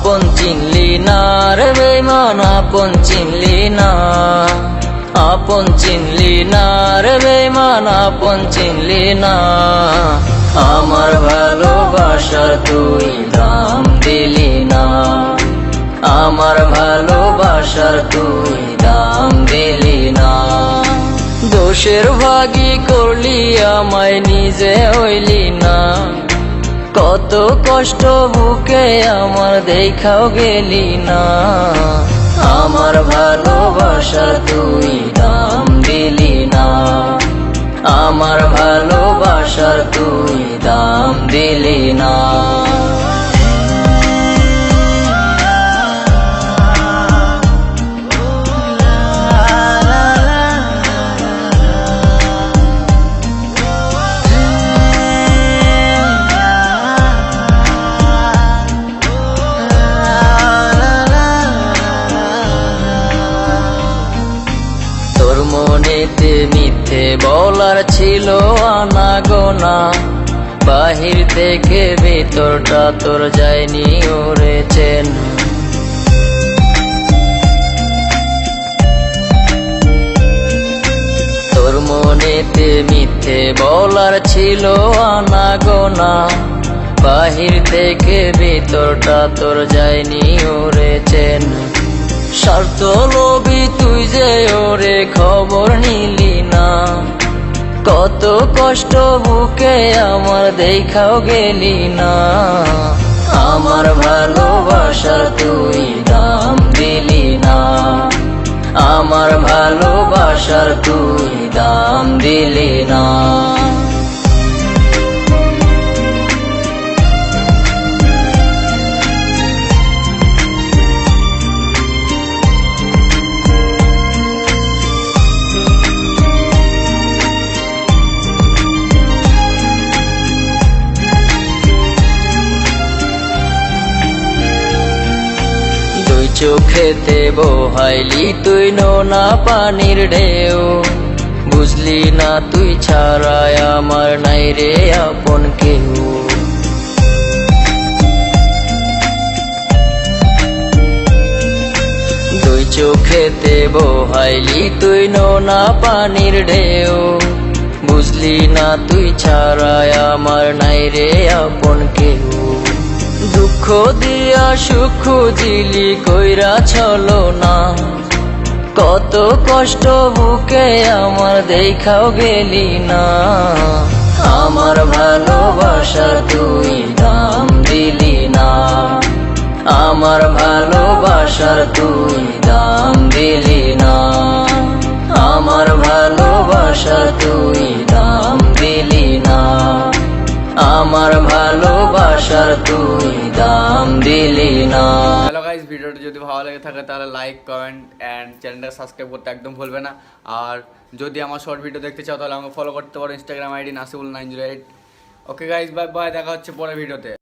আপন চিনলি না রে বেঈমান, আপন চিনলি না, আপন চিনলি না রে বেঈমান, আপন চিনলি না। আমার ভালোবাসার তুই দাম দিলি না, আমার ভালোবাসার তুই দাম দিলি না। দোষের ভাগী করলি আমায়, নিজে হইলি না। কত কষ্ট বুকে আমার, দেখাও গেলি না। আমার ভালোবাসার তুই দাম দিলি না, আমার ভালোবাসার তুই দাম দিলি না। মনেতে মিথ্যে বলার ছিল আনাগোনা, বাহির থেকে ভিতরটা তোর যায়নি ওরে চেন। তোর মনেতে মিথ্যে বলার ছিল আনাগোনা, বাহির থেকে ভিতরটা তোর যায়নি ওরে চেন। স্বার্থ লোভী তুই যে ওরে খবর নিলি না। কত কষ্ট বুকে আমার, দেখাও গেলি না। আমার ভালোবাসার তুই দাম দিলি না, আমার ভালোবাসার তুই দাম দিলি না। চোখেতে বহাইলি তুই নোনা পানির ঢেউ, বুঝলি না তুই ছাড়াই আমার নাই রে আপন কেউ। দুই চোখেতে বহাইলি তুই নোনা পানির ঢেউ, বুঝলি না তুই ছাড়াই আমার নাই রে আপন কেউ। দুঃখ দিয়া সুখ দিলি কইরা ছলো না, কত কষ্ট বুকে আমার, দেখাও গেলি না। আমার ভালোবাসার তুই দাম দিলি না, আমার ভালোবাসার তুই দাম দিলি না। আমার ভালোবাসার তুই দাম দিলি না, আমার ভালোবাসার তুই দাম দিলি না। হ্যালো গাইস, ভিডিওটি যদি ভালো লেগে থাকে তাহলে লাইক, কমেন্ট অ্যান্ড চ্যানেলটা সাবস্ক্রাইব করতে একদম ভুলবে না। আর যদি আমার শর্ট ভিডিও দেখতে চাও তাহলে আমাকে ফলো করতে পারো Instagram ID nasibul908। Okay guys, bye bye, দেখা হচ্ছে পরের ভিডিওতে।